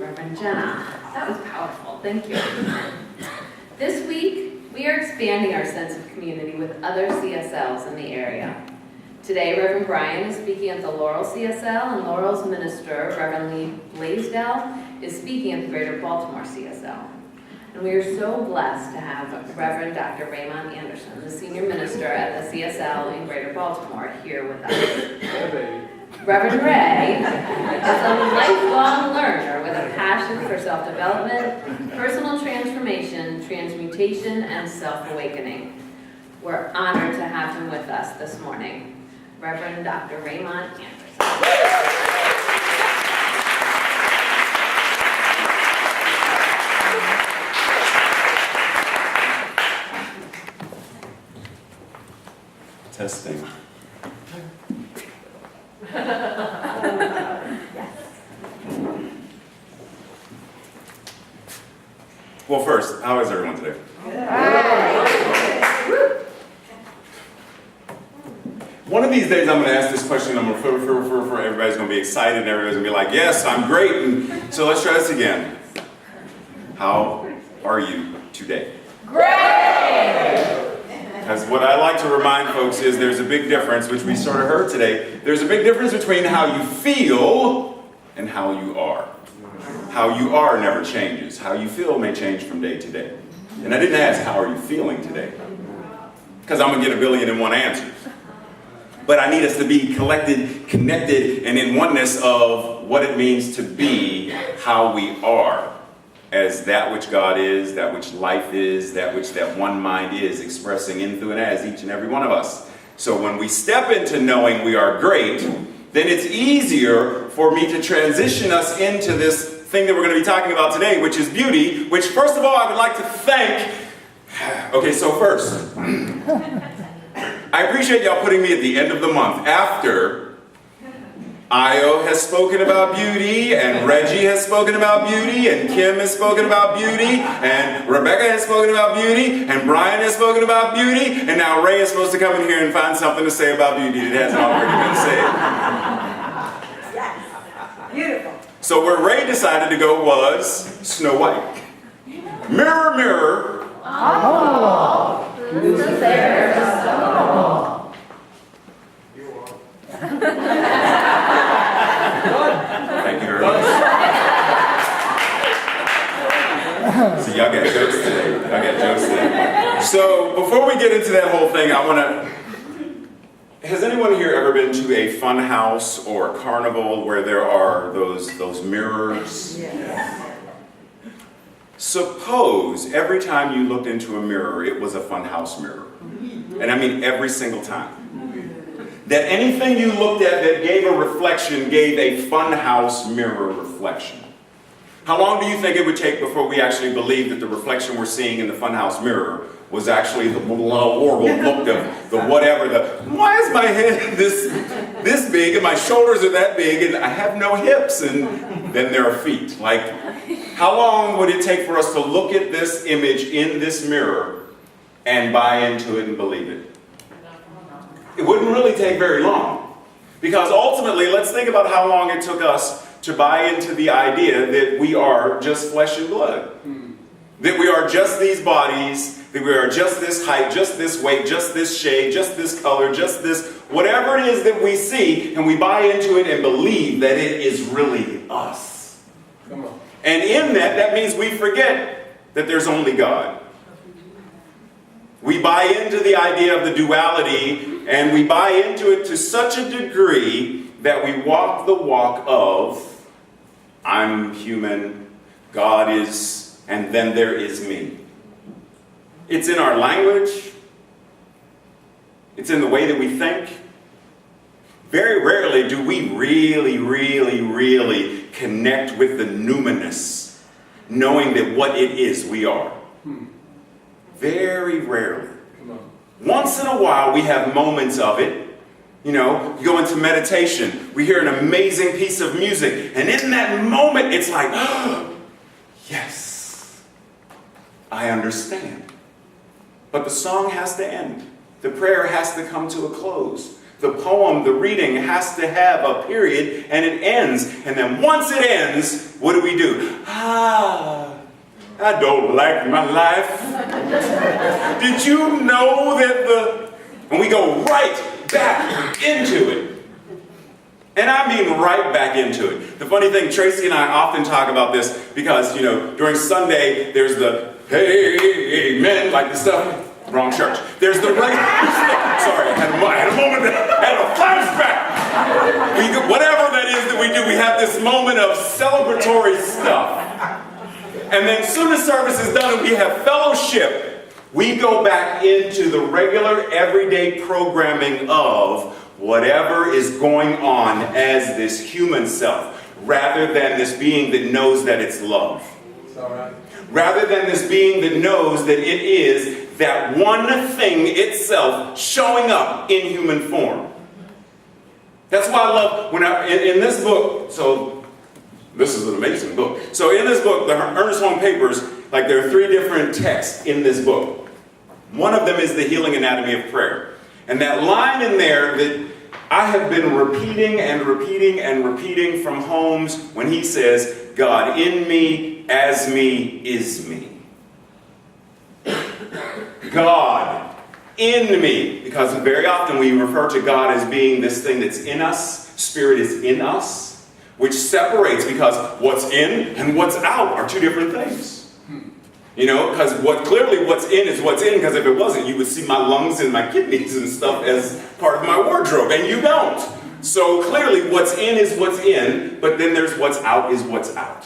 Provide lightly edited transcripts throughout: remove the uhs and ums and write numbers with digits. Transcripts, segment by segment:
Reverend Jenna. That was powerful. Thank you. This week, we are expanding our sense of community with other CSLs in the area. Today, Reverend Brian is speaking at the Laurel CSL, and Laurel's minister, Reverend Lee Blaisdell, is speaking at the Greater Baltimore CSL. And we are so blessed to have Reverend Dr. Raymont Anderson, the senior minister at the CSL in Greater Baltimore, here with us. Reverend Ray is a lifelong learner with a passion for self-development, personal transformation, transmutation, and self-awakening. We're honored to have him with us this morning. Reverend Dr. Raymont Anderson. Testing. Well, first, how is everyone today? One of these days I'm going to ask this question, everybody's going to be excited, and everybody's going to be like, yes, I'm great. And so let's try this again. How are you today? Great! Because what I like to remind folks is there's a big difference, which we sort of heard today. There's a big difference between how you feel and how you are. How you are never changes. How you feel may change from day to day. And I didn't ask, how are you feeling today? Because I'm going to get 1,000,001 answers. But I need us to be collected, connected, and in oneness of what it means to be how we are. As that which God is, that which life is, that which that one mind is, expressing in, through, and as each and every one of us. So when we step into knowing we are great, then it's easier for me to transition us into this thing that we're going to be talking about today, which is beauty, which first of all I would like to thank. Okay, so first, I appreciate y'all putting me at the end of the month after Io has spoken about beauty, and Reggie has spoken about beauty, and Kim has spoken about beauty, and Rebecca has spoken about beauty, and Brian has spoken about beauty, and now Ray is supposed to come in here and find something to say about beauty that hasn't already been said. Yes. Beautiful. So where Ray decided to go was Snow White. Mirror, mirror. Oh, who's the fairest of all? Thank you very much. So y'all got jokes today. So before we get into that whole thing, I want to... Has anyone here ever been to a fun house or a carnival where there are those mirrors? Yes. Suppose every time you looked into a mirror, it was a fun house mirror. And I mean every single time. That anything you looked at that gave a reflection gave a funhouse mirror reflection. How long do you think it would take before we actually believe that the reflection we're seeing in the funhouse mirror was actually the horrible look of the whatever, why is my head this big and my shoulders are that big and I have no hips and then there are feet? Like, how long would it take for us to look at this image in this mirror and buy into it and believe it? It wouldn't really take very long. Because ultimately, let's think about how long it took us to buy into the idea that we are just flesh and blood. That we are just these bodies, that we are just this height, just this weight, just this shade, just this color, just this, whatever it is that we see, and we buy into it and believe that it is really us. Come on. And in that means we forget that there's only God. We buy into the idea of the duality, and we buy into it to such a degree that we walk the walk of, I'm human, God is, and then there is me. It's in our language. It's in the way that we think. Very rarely do we really connect with the numinous, knowing that what it is we are. Very rarely. Once in a while we have moments of it. You know, you go into meditation, we hear an amazing piece of music, and in that moment it's like, oh, yes, I understand. But the song has to end. The prayer has to come to a close. The poem, the reading has to have a period and it ends. And then once it ends, what do? I don't like my life. Did you know that and we go right back into it. And I mean right back into it. The funny thing, Tracy and I often talk about this because, during Sunday, there's the, hey, amen, like the stuff. Wrong church. There's the right. Sorry, I had a moment, I had a flashback. Whatever that is that we do, we have this moment of celebratory stuff. And then as soon as service is done and we have fellowship, we go back into the regular, everyday programming of whatever is going on as this human self, rather than this being that knows that it's love. It's all right. Rather than this being that knows that it is that one thing itself showing up in human form. That's why I love in this book, so this is an amazing book. So in this book, the Ernest Holmes Papers, there are 3 different texts in this book. One of them is the healing anatomy of prayer. And that line in there that I have been repeating and repeating and repeating from Holmes when he says, God in me, as me, is me. God in me. Because very often we refer to God as being this thing that's in us. Spirit is in us. Which separates, because what's in and what's out are 2 different things. Because clearly what's in is what's in, because if it wasn't, you would see my lungs and my kidneys and stuff as part of my wardrobe, and you don't. So clearly what's in is what's in, but then there's what's out is what's out.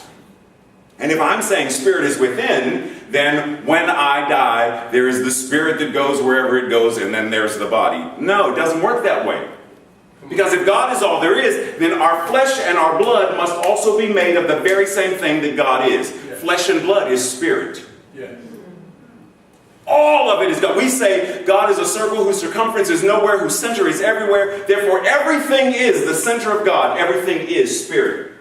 And if I'm saying spirit is within, then when I die, there is the spirit that goes wherever it goes, and then there's the body. No, it doesn't work that way. Because if God is all there is, then our flesh and our blood must also be made of the very same thing that God is. Yes. Flesh and blood is spirit. Yes. All of it is God. We say God is a circle whose circumference is nowhere, whose center is everywhere. Therefore, everything is the center of God. Everything is spirit.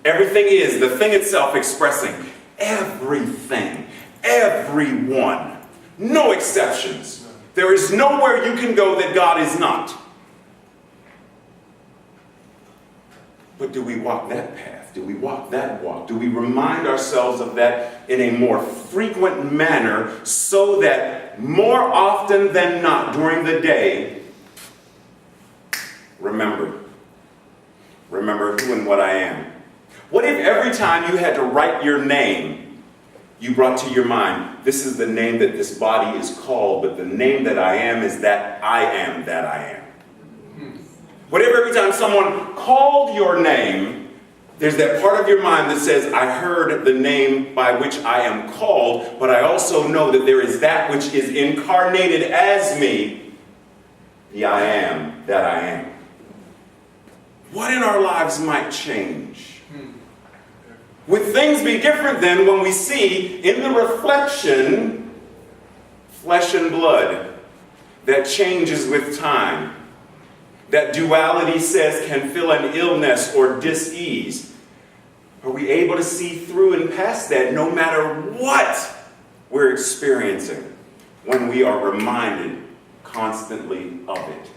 Everything is the thing itself expressing. Everything. Everyone. No exceptions. There is nowhere you can go that God is not. But do we walk that path? Do we walk that walk? Do we remind ourselves of that in a more frequent manner so that more often than not during the day, remember who and what I am? What if every time you had to write your name, you brought to your mind, this is the name that this body is called, but the name that I am is that I am that I am. What if every time someone called your name, there's that part of your mind that says, I heard the name by which I am called, but I also know that there is that which is incarnated as me, the I am that I am. What in our lives might change? Would things be different then when we see in the reflection flesh and blood that changes with time? That duality says can fill an illness or dis-ease. Are we able to see through and past that no matter what we're experiencing when we are reminded constantly of it?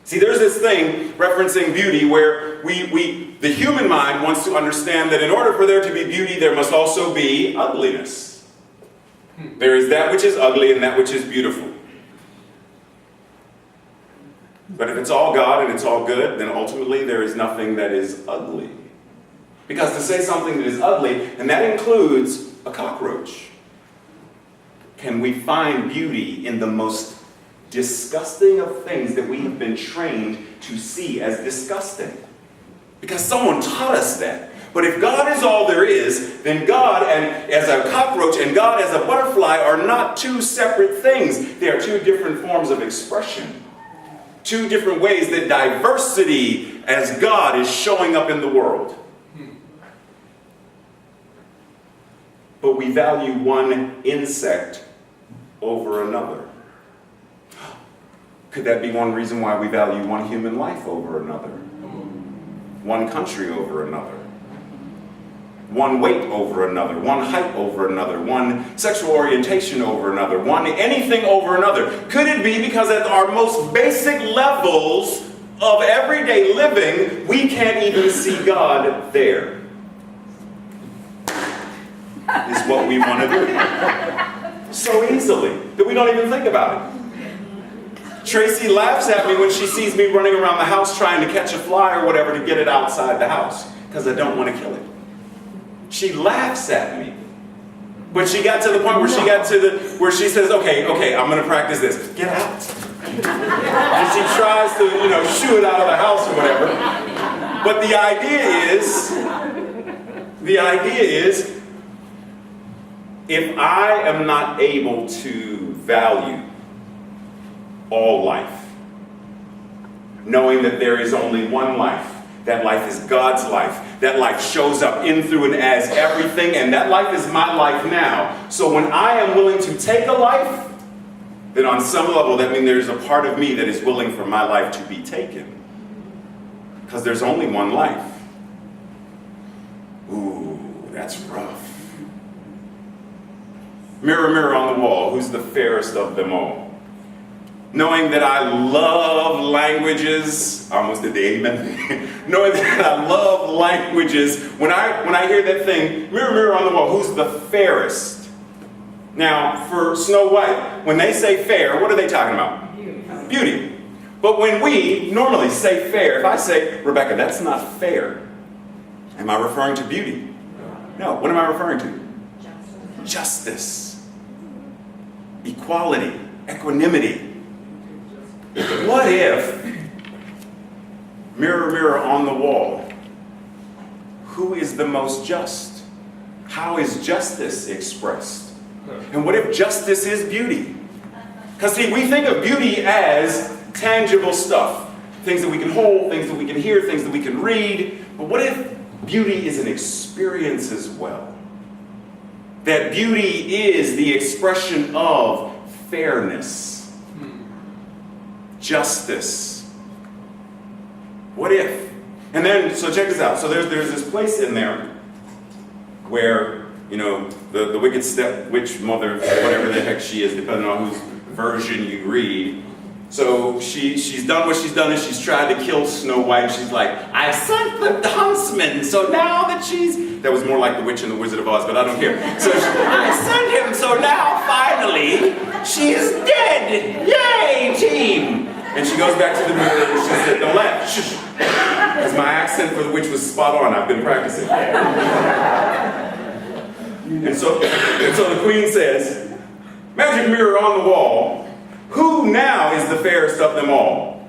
See, there's this thing referencing beauty where the human mind wants to understand that in order for there to be beauty, there must also be ugliness. There is that which is ugly and that which is beautiful. But if it's all God and it's all good, then ultimately there is nothing that is ugly. Because to say something that is ugly, and that includes a cockroach, can we find beauty in the most disgusting of things that we have been trained to see as disgusting? Because someone taught us that. But if God is all there is, then God and as a cockroach and God as a butterfly are not 2 separate things. They are 2 different forms of expression. 2 different ways that diversity as God is showing up in the world. But we value one insect over another. Could that be one reason why we value one human life over another? One country over another? one weight over another, one height over another, one sexual orientation over another, one anything over another? Could it be because at our most basic levels of everyday living, we can't even see God there? Is what we want to do. So easily that we don't even think about it. Tracy laughs at me when she sees me running around the house trying to catch a fly or whatever to get it outside the house because I don't want to kill it. She laughs at me. But she got to the point where she says, okay, I'm going to practice this. Get out. And she tries to, shoo it out of the house or whatever. But the idea is, if I am not able to value all life, knowing that there is only one life, that life is God's life, that life shows up in, through, and as everything, and that life is my life now. So when I am willing to take a life, then on some level that means there's a part of me that is willing for my life to be taken. Because there's only one life. Ooh, that's rough. Mirror, mirror on the wall, who's the fairest of them all? Knowing that I love languages, I almost did the amen. Knowing that I love languages, when I hear that thing, mirror, mirror on the wall, who's the fairest? Now, for Snow White, when they say fair, what are they talking about? Beauty. But when we normally say fair, if I say, Rebecca, that's not fair, am I referring to beauty? No. What am I referring to? Justice. Equality. Equanimity. What if, mirror, mirror on the wall, who is the most just? How is justice expressed? And what if justice is beauty? Because see, we think of beauty as tangible stuff. Things that we can hold, things that we can hear, things that we can read. But what if beauty is an experience as well? That beauty is the expression of fairness. Justice. What if? And then, so check this out. So there's this place in there where, the wicked witch mother, whatever the heck she is, depending on whose version you read. So she's done what she's done, and she's tried to kill Snow White. She's like, I sent the huntsman, so now that that was more like the Witch and the Wizard of Oz, but I don't care. So I sent him, so now finally she is dead. Yay, team! And she goes back to the mirror and she said, don't laugh, shush. Because my accent for the witch was spot on. I've been practicing. And so the queen says, magic mirror on the wall, who now is the fairest of them all?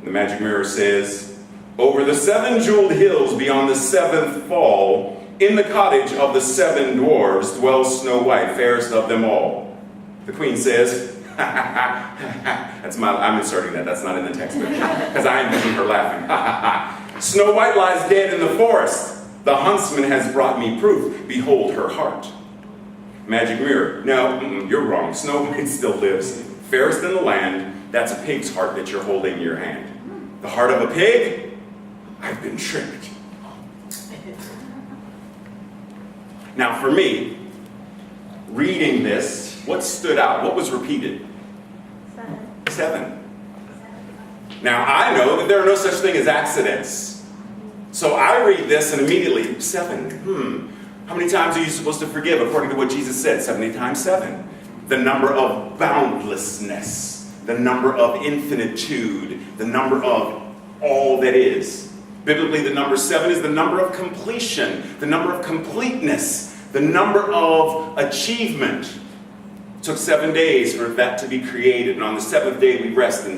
And the magic mirror says, over the 7 jeweled hills beyond the 7th fall, in the cottage of the 7 dwarves dwells Snow White, fairest of them all. The queen says, I'm inserting that, that's not in the text, because I envision her laughing. Snow White lies dead in the forest. The huntsman has brought me proof. Behold her heart. Magic mirror. No, you're wrong. Snow White still lives. Fairest in the land. That's a pig's heart that you're holding in your hand. The heart of a pig? I've been tricked. Now for me, reading this, what stood out? What was repeated? 7. Now I know that there are no such thing as accidents. So I read this and immediately, 7. How many times are you supposed to forgive according to what Jesus said? 70 times 7. The number of boundlessness, the number of infinitude, the number of all that is. Biblically, the number 7 is the number of completion, the number of completeness, the number of achievement. It took 7 days for that to be created, and on the 7th day we rest.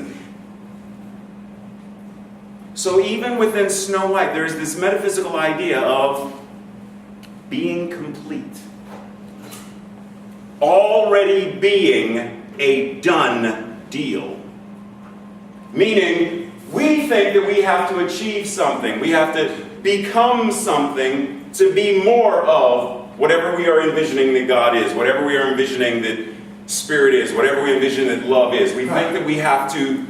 So even within Snow White, there is this metaphysical idea of being complete. Already being a done deal. Meaning, we think that we have to achieve something. We have to become something to be more of whatever we are envisioning that God is, whatever we are envisioning that Spirit is, whatever we envision that love is. We think that we have to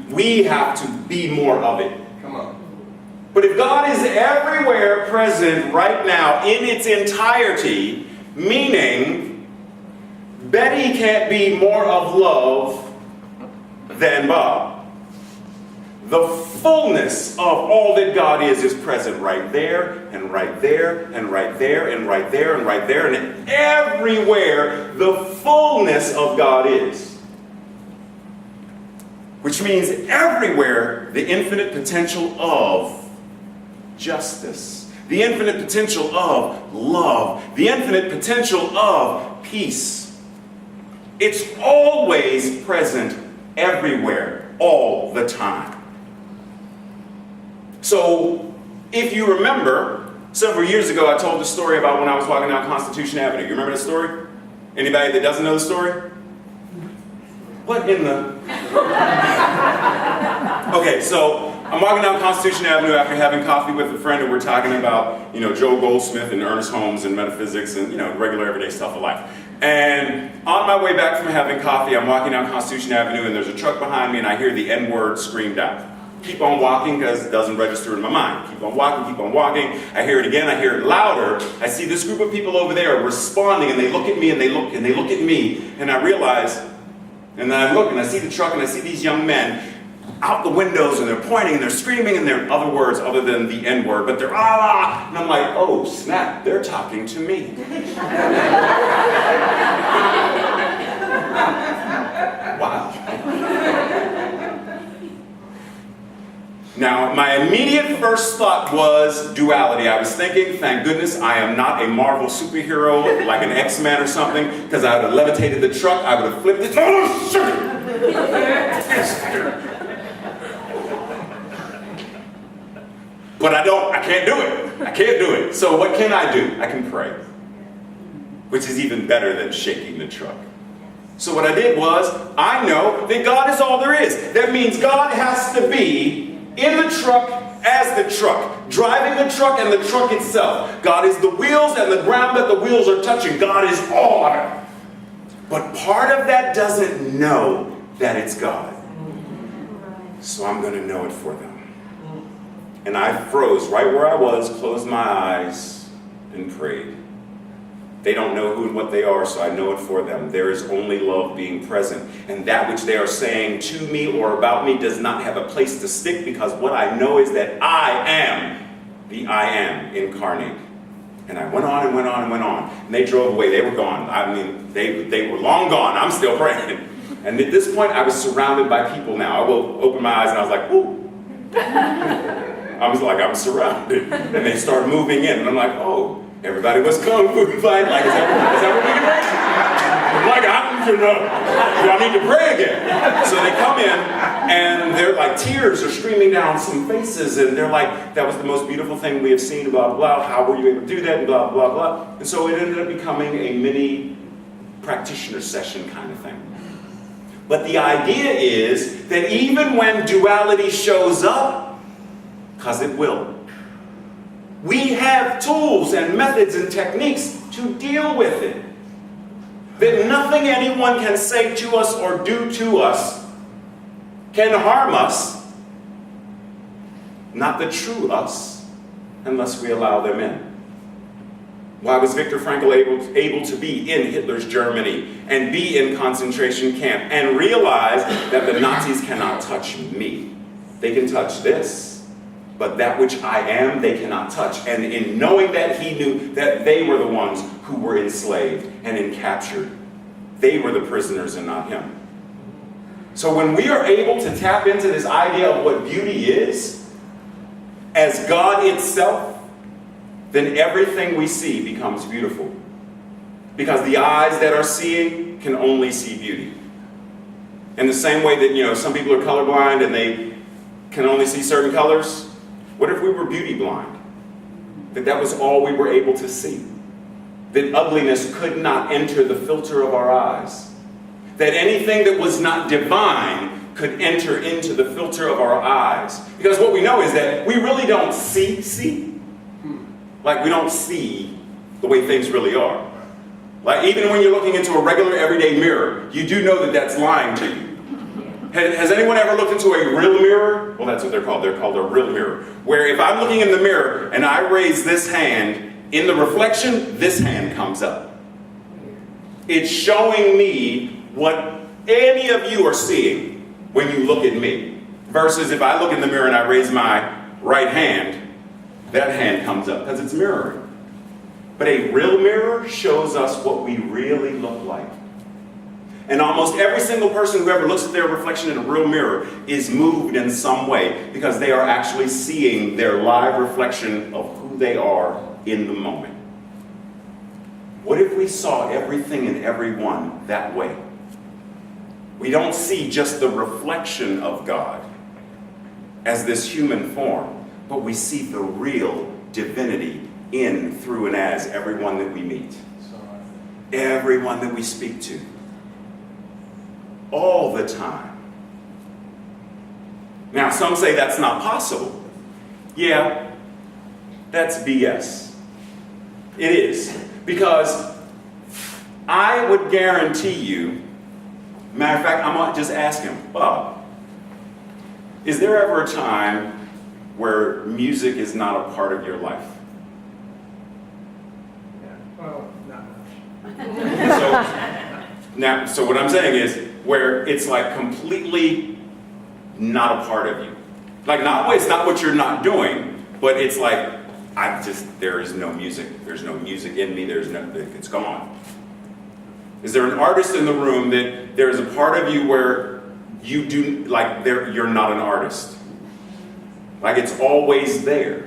be more of it. Come on. But if God is everywhere present right now in its entirety, meaning Betty can't be more of love than Bob. The fullness of all that God is present right there, and right there, and right there, and right there, and right there, and everywhere the fullness of God is. Which means everywhere the infinite potential of justice, the infinite potential of love, the infinite potential of peace. It's always present everywhere, all the time. So, if you remember, several years ago I told the story about when I was walking down Constitution Avenue. You remember the story? Anybody that doesn't know the story? What in the... Okay, so I'm walking down Constitution Avenue after having coffee with a friend, and we're talking about, Joel Goldsmith and Ernest Holmes and metaphysics and, regular everyday stuff of life. And on my way back from having coffee, I'm walking down Constitution Avenue, and there's a truck behind me, and I hear the N-word screamed out. Keep on walking because it doesn't register in my mind. Keep on walking, keep on walking. I hear it again, I hear it louder. I see this group of people over there responding, and they look at me, and they look at me, and I realize, and then I look, and I see the truck, and I see these young men out the windows, and they're pointing, and they're screaming, and they're other words other than the N-word, but they're ah, and I'm like, oh snap, they're talking to me. Wow. Now, my immediate first thought was duality. I was thinking, thank goodness I am not a Marvel superhero like an X-Men or something, because I would have levitated the truck, I would have flipped it. Oh, but I can't do it. I can't do it. So what can I do? I can pray, which is even better than shaking the truck. So what I did was, I know that God is all there is. That means God has to be in the truck as the truck, driving the truck and the truck itself. God is the wheels and the ground that the wheels are touching. God is all of it. But part of that doesn't know that it's God. So I'm going to know it for them. And I froze right where I was, closed my eyes, and prayed. They don't know who and what they are, so I know it for them. There is only love being present. And that which they are saying to me or about me does not have a place to stick, because what I know is that I am the I am incarnate. And I went on and went on and went on. And they drove away. They were gone. I mean, they were long gone. I'm still praying. And at this point, I was surrounded by people now. I will open my eyes and I was like, ooh. I'm surrounded. And they started moving in. And I'm like, oh. Everybody was kung fu fighting, like, is that what we can pray? I'm like, do I need to pray again? So they come in, and they're like, tears are streaming down some faces, and they're like, that was the most beautiful thing we have seen, blah, blah, blah. How were you able to do that, and blah, blah, blah. And so it ended up becoming a mini practitioner session kind of thing. But the idea is that even when duality shows up, because it will, we have tools and methods and techniques to deal with it. That nothing anyone can say to us or do to us can harm us, not the true us, unless we allow them in. Why was Viktor Frankl able to be in Hitler's Germany and be in concentration camp and realize that the Nazis cannot touch me? They can touch this. But that which I am, they cannot touch. And in knowing that, he knew that they were the ones who were enslaved and captured. They were the prisoners and not him. So when we are able to tap into this idea of what beauty is, as God itself, then everything we see becomes beautiful. Because the eyes that are seeing can only see beauty. In the same way that, some people are colorblind and they can only see certain colors. What if we were beauty blind? That was all we were able to see. That ugliness could not enter the filter of our eyes. That anything that was not divine could enter into the filter of our eyes. Because what we know is that we really don't see. Like, we don't see the way things really are. Like, even when you're looking into a regular everyday mirror, you do know that that's lying to you. Has anyone ever looked into a real mirror? Well, that's what they're called. They're called a real mirror. Where if I'm looking in the mirror and I raise this hand, in the reflection, this hand comes up. It's showing me what any of you are seeing when you look at me. Versus if I look in the mirror and I raise my right hand, that hand comes up because it's mirroring. But a real mirror shows us what we really look like. And almost every single person who ever looks at their reflection in a real mirror is moved in some way because they are actually seeing their live reflection of who they are in the moment. What if we saw everything and everyone that way? We don't see just the reflection of God as this human form, but we see the real divinity in, through, and as everyone that we meet. Everyone that we speak to. All the time. Now, some say that's not possible. Yeah, that's BS. It is. Because I would guarantee you, matter of fact, I'm going to just ask him, Bob, is there ever a time where music is not a part of your life? Yeah. Well, not much. So what I'm saying is, where it's like completely not a part of you. Like, it's not what you're not doing, but it's like, there is no music. There's no music in me. It's gone. Is there an artist in the room that there's a part of you where you do, like, you're not an artist? Like, it's always there.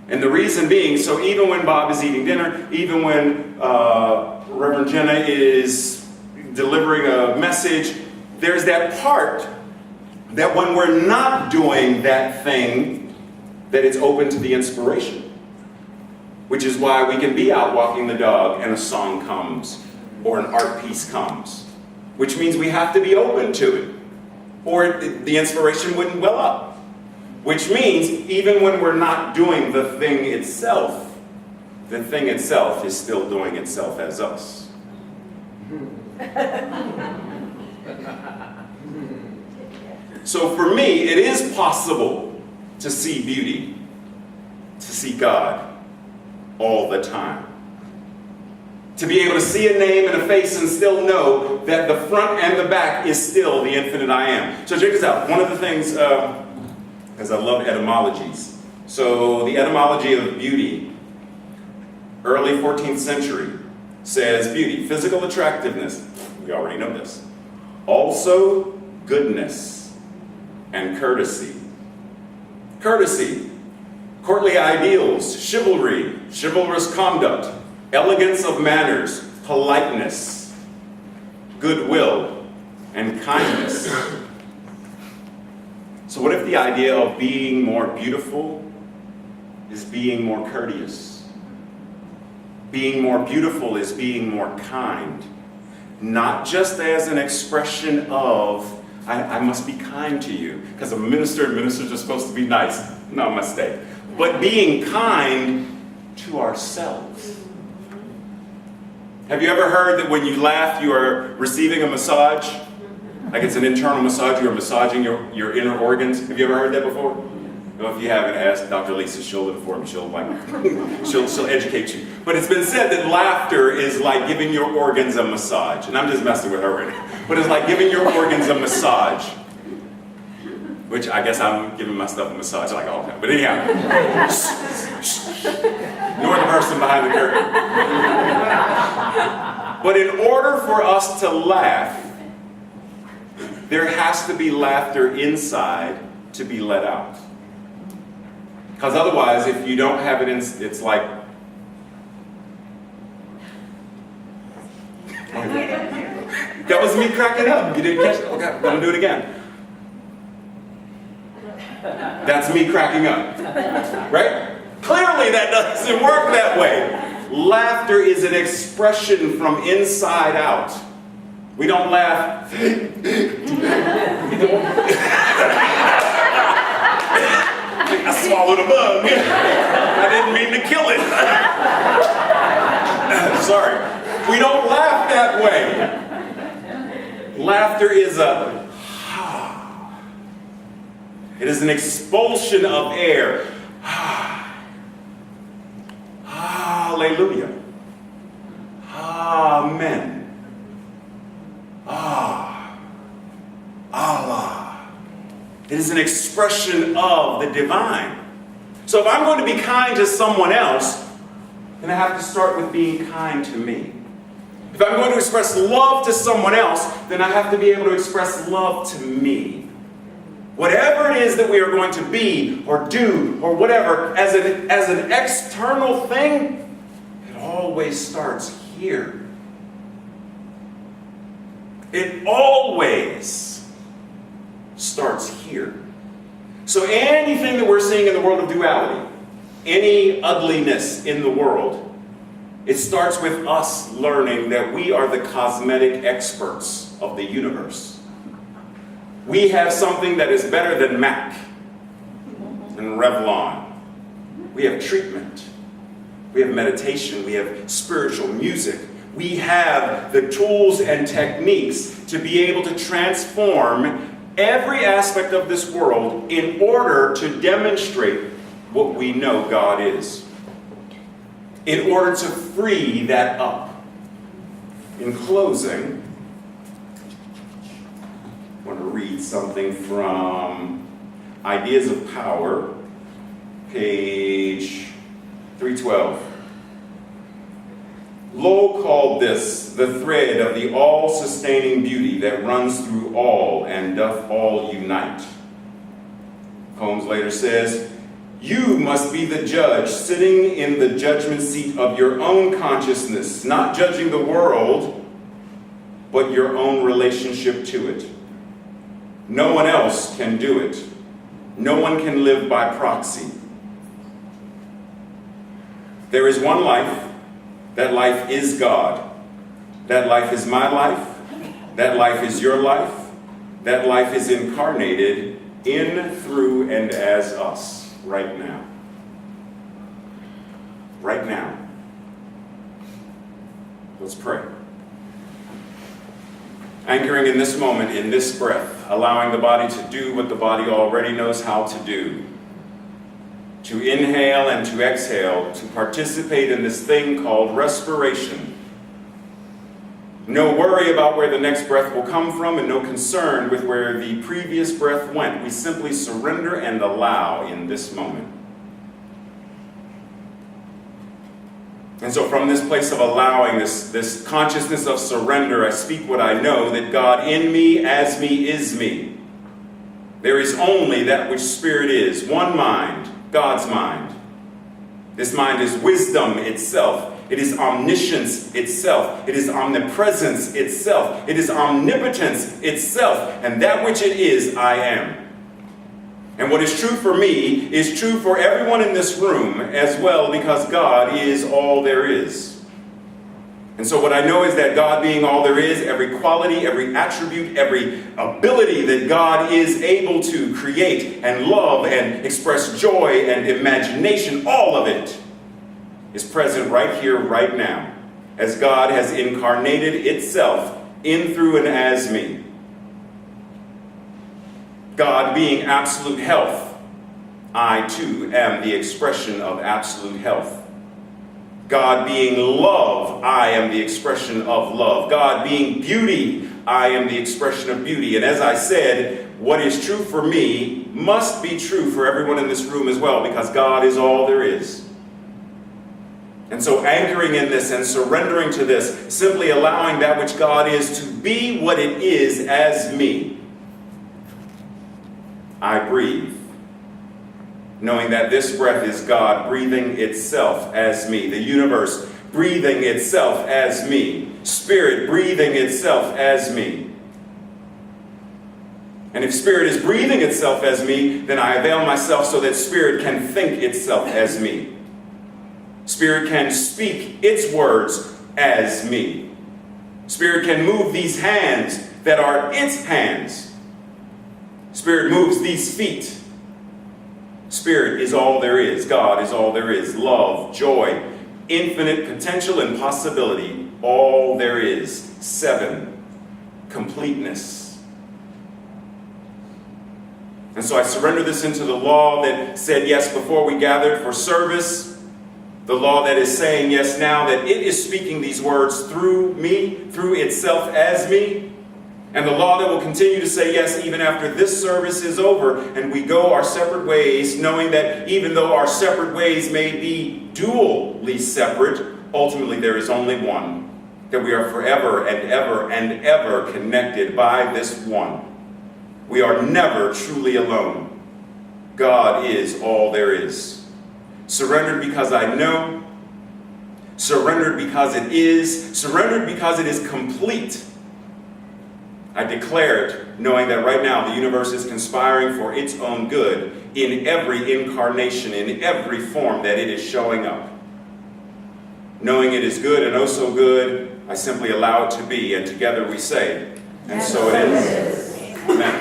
And the reason being, so even when Bob is eating dinner, even when Reverend Jenna is delivering a message, there's that part that when we're not doing that thing, that it's open to the inspiration. Which is why we can be out walking the dog and a song comes, or an art piece comes. Which means we have to be open to it, or the inspiration wouldn't well up. Which means even when we're not doing the thing itself is still doing itself as us. So for me, it is possible to see beauty, to see God all the time. To be able to see a name and a face and still know that the front and the back is still the infinite I am. So check this out. One of the things, because I love etymologies. So the etymology of beauty, early 14th century, says beauty, physical attractiveness. We already know this. Also goodness and courtesy. Courtesy, courtly ideals, chivalry, chivalrous conduct, elegance of manners, politeness, goodwill, and kindness. So what if the idea of being more beautiful is being more courteous? Being more beautiful is being more kind. Not just as an expression of, I must be kind to you, because a minister and ministers are supposed to be nice. Namaste. But being kind to ourselves. Have you ever heard that when you laugh, you are receiving a massage? Like it's an internal massage, you are massaging your inner organs. Have you ever heard that before? Well, if you haven't, ask Dr. Lisa, she'll inform you, she'll educate you. But it's been said that laughter is like giving your organs a massage. And I'm just messing with her right now. But it's like giving your organs a massage. Which I guess I'm giving my stuff a massage like all the time. But anyhow. Ignore the person behind the curtain. But in order for us to laugh, there has to be laughter inside to be let out. Because otherwise, if you don't have it in, it's like... That was me cracking up. You didn't catch it? Okay, I'm going to do it again. That's me cracking up. Right? Clearly that doesn't work that way. Laughter is an expression from inside out. We don't laugh. I swallowed a bug. I didn't mean to kill it. Sorry. We don't laugh that way. Laughter is a It is an expulsion of air. Hallelujah. Amen. Allah. It is an expression of the divine. So if I'm going to be kind to someone else, then I have to start with being kind to me. If I'm going to express love to someone else, then I have to be able to express love to me. Whatever it is that we are going to be or do or whatever, as an external thing, it always starts here. It always starts here. So anything that we're seeing in the world of duality, any ugliness in the world, it starts with us learning that we are the cosmetic experts of the universe. We have something that is better than MAC and Revlon. We have treatment. We have meditation. We have spiritual music. We have the tools and techniques to be able to transform every aspect of this world in order to demonstrate what we know God is. In order to free that up. In closing, I want to read something from Ideas of Power, page 312. Lowell called this the thread of the all-sustaining beauty that runs through all and doth all unite. Holmes later says, you must be the judge sitting in the judgment seat of your own consciousness, not judging the world, but your own relationship to it. No one else can do it. No one can live by proxy. There is one life. That life is God. That life is my life. That life is your life. That life is incarnated in, through, and as us right now. Right now. Let's pray. Anchoring in this moment, in this breath, allowing the body to do what the body already knows how to do. To inhale and to exhale, to participate in this thing called respiration. No worry about where the next breath will come from and no concern with where the previous breath went. We simply surrender and allow in this moment. And so from this place of allowing, this consciousness of surrender, I speak what I know, that God in me, as me, is me. There is only that which Spirit is, one mind, God's mind. This mind is wisdom itself. It is omniscience itself. It is omnipresence itself. It is omnipotence itself. And that which it is, I am. And what is true for me is true for everyone in this room as well, because God is all there is. And so what I know is that God being all there is, every quality, every attribute, every ability that God is able to create and love and express joy and imagination, all of it is present right here, right now, as God has incarnated itself in, through, and as me. God being absolute health, I too am the expression of absolute health. God being love, I am the expression of love. God being beauty, I am the expression of beauty. And as I said, what is true for me must be true for everyone in this room as well, because God is all there is. And so anchoring in this and surrendering to this, simply allowing that which God is to be what it is as me. I breathe, knowing that this breath is God breathing itself as me, the universe breathing itself as me, Spirit breathing itself as me. And if Spirit is breathing itself as me, then I avail myself so that Spirit can think itself as me. Spirit can speak its words as me. Spirit can move these hands that are its hands. Spirit moves these feet. Spirit is all there is. God is all there is. Love, joy, infinite potential and possibility, all there is. 7, completeness. And so I surrender this into the law that said yes before we gathered for service, the law that is saying yes now, that it is speaking these words through me, through itself as me, and the law that will continue to say yes even after this service is over and we go our separate ways, knowing that even though our separate ways may be dually separate, ultimately there is only one, that we are forever and ever and ever connected by this one. We are never truly alone. God is all there is. Surrendered because I know, surrendered because it is, surrendered because it is complete. I declare it, knowing that right now the universe is conspiring for its own good in every incarnation, in every form that it is showing up. Knowing it is good and oh so good, I simply allow it to be, and together we say, and so it is. Amen.